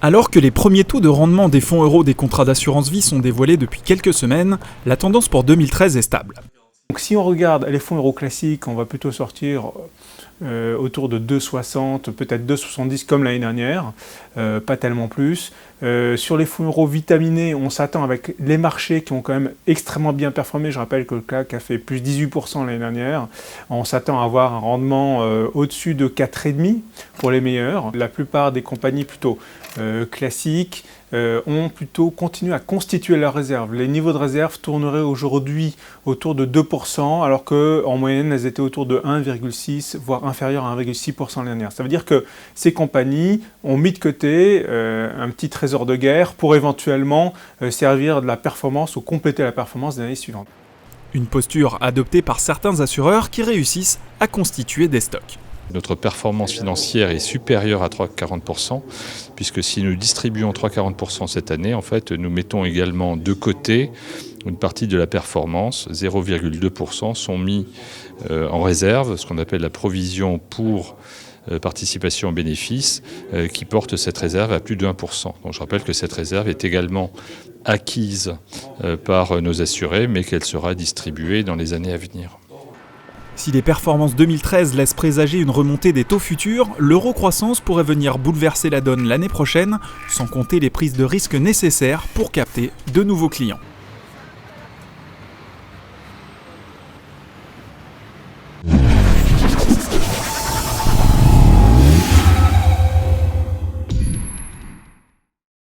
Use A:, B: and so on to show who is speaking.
A: Alors que les premiers taux de rendement des fonds euros des contrats d'assurance vie sont dévoilés depuis quelques semaines, la tendance pour 2013 est stable.
B: Donc si on regarde les fonds euros classiques, on va plutôt sortir autour de 2,60, peut-être 2,70 comme l'année dernière, pas tellement plus. Sur les fonds euros vitaminés, on s'attend avec les marchés qui ont quand même extrêmement bien performé. Je rappelle que le CAC a fait plus 18% l'année dernière. On s'attend à avoir un rendement au-dessus de 4,5 pour les meilleurs. La plupart des compagnies plutôt classiques ont plutôt continué à constituer leurs réserves. Les niveaux de réserve tourneraient aujourd'hui autour de 2%, alors qu'en moyenne, elles étaient autour de 1,6, voire inférieures à 1,6% l'année dernière. Ça veut dire que ces compagnies ont mis de côté un petit trésor de guerre pour éventuellement servir de la performance ou compléter la performance des années suivantes.
A: Une posture adoptée par certains assureurs qui réussissent à constituer des stocks.
C: Notre performance financière est supérieure à 3,40%, puisque si nous distribuons 3,40% cette année, en fait, nous mettons également de côté une partie de la performance, 0,2% sont mis en réserve, ce qu'on appelle la provision pour participation aux bénéfices, qui porte cette réserve à plus de 1%. Donc je rappelle que cette réserve est également acquise par nos assurés, mais qu'elle sera distribuée dans les années à venir.
A: Si les performances 2013 laissent présager une remontée des taux futurs, l'euro-croissance pourrait venir bouleverser la donne l'année prochaine, sans compter les prises de risque nécessaires pour capter de nouveaux clients.